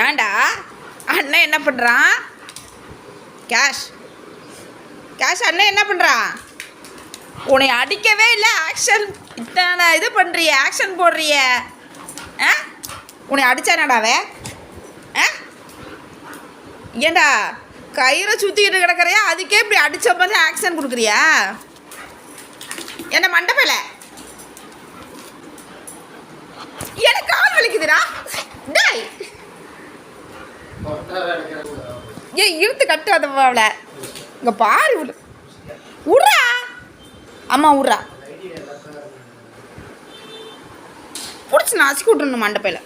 ஏன்டா அண்ணன் என்ன பண்ணுறான்? கேஷ் கேஷ் அண்ணன் என்ன பண்ணுறான்? உன்னை அடிக்கவே இல்லை, ஆக்ஷன் இத்தனை இது பண்ணுறிய, ஆக்ஷன் போடுறிய. ஆ உன்னை அடித்தானடாவே? ஆ ஏண்டா கயிறை சுற்றிக்கிட்டு கிடக்கிறியா, அதுக்கே இப்படி அடித்த மாதிரி ஆக்ஷன் கொடுக்குறியா? என்ன மண்டபல எனக்கு கால் வலிக்குதுடா. டேய் ஏன் இழுத்து கட்டாத அவளை. இங்கே பாரு விட்றா. அம்மா விட்றா. பிடிச்சி நசுக்கி விட்றணும் மண்டப்பையில்.